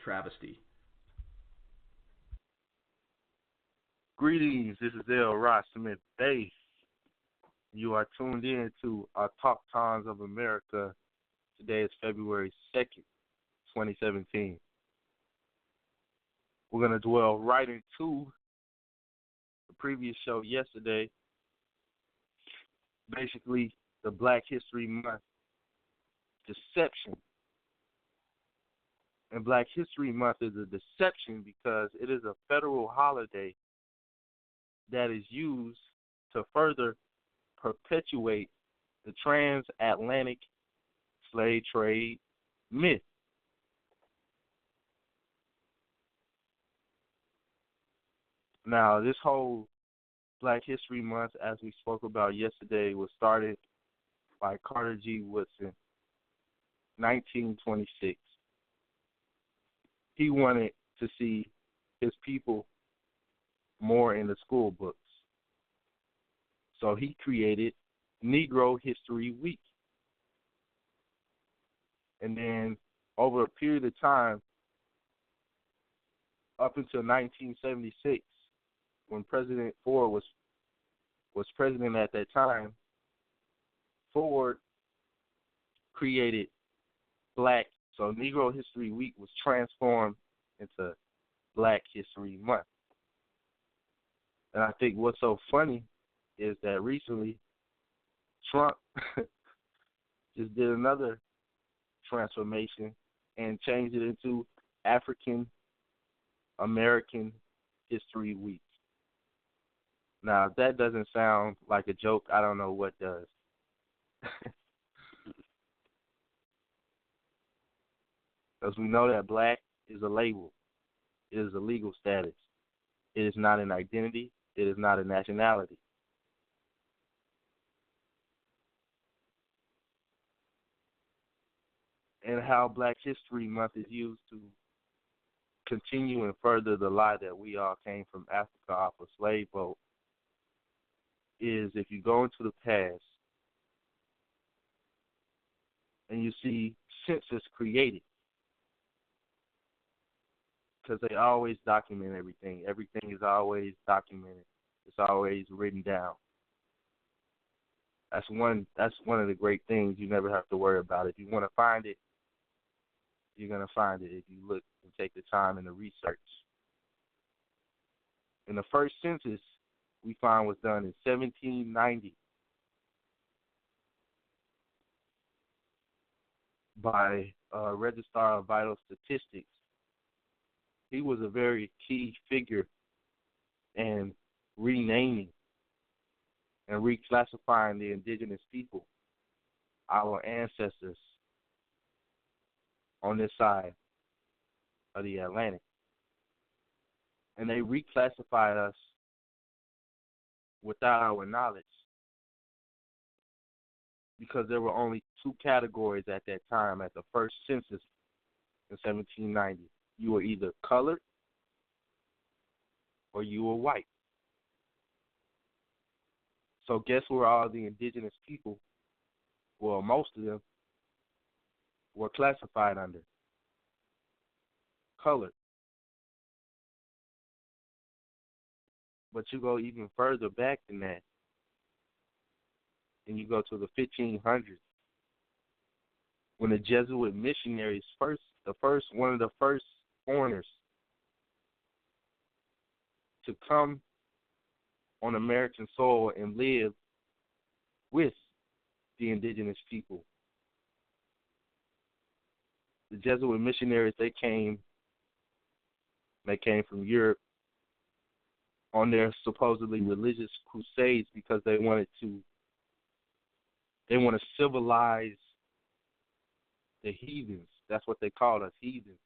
travesty. Greetings, this is L. Ross Smith Bass. You are tuned in to our Talk Times of America. Today is February 2nd, 2017. We're going to dwell right into the previous show yesterday. Basically, the Black History Month deception. And Black History Month is a deception because it is a federal holiday that is used to further perpetuate the transatlantic slave trade myth. Now, this whole Black History Month, as we spoke about yesterday, was started by Carter G. Woodson, 1926. He wanted to see his people more in the school books. So he created Negro History Week. And then over a period of time, up until 1976, when President Ford was president at that time, Ford created Black. So Negro History Week was transformed into Black History Month. And I think what's so funny is that recently Trump just did another transformation and changed it into African American History Week. Now, if that doesn't sound like a joke, I don't know what does. Because we know that black is a label. It is a legal status. It is not an identity. It is not a nationality. And how Black History Month is used to continue and further the lie that we all came from Africa off a slave boat is if you go into the past and you see census created, because they always document everything. Everything is always documented. It's always written down. That's one of the great things you never have to worry about. If you want to find it, you're going to find it if you look and take the time and the research. And the first census we find was done in 1790 by Registrar of Vital Statistics. He was a very key figure in renaming and reclassifying the indigenous people, our ancestors on this side of the Atlantic. And they reclassified us without our knowledge because there were only two categories at that time at the first census in 1790. You were either colored or you were white. So guess where all the indigenous people, well, most of them, were classified under? Colored. But you go even further back than that, and you go to the 1500s, when the Jesuit missionaries one of the first foreigners to come on American soil and live with the indigenous people. The Jesuit missionaries, they came from Europe on their supposedly religious crusades because they want to civilize the heathens. That's what they called us, heathens.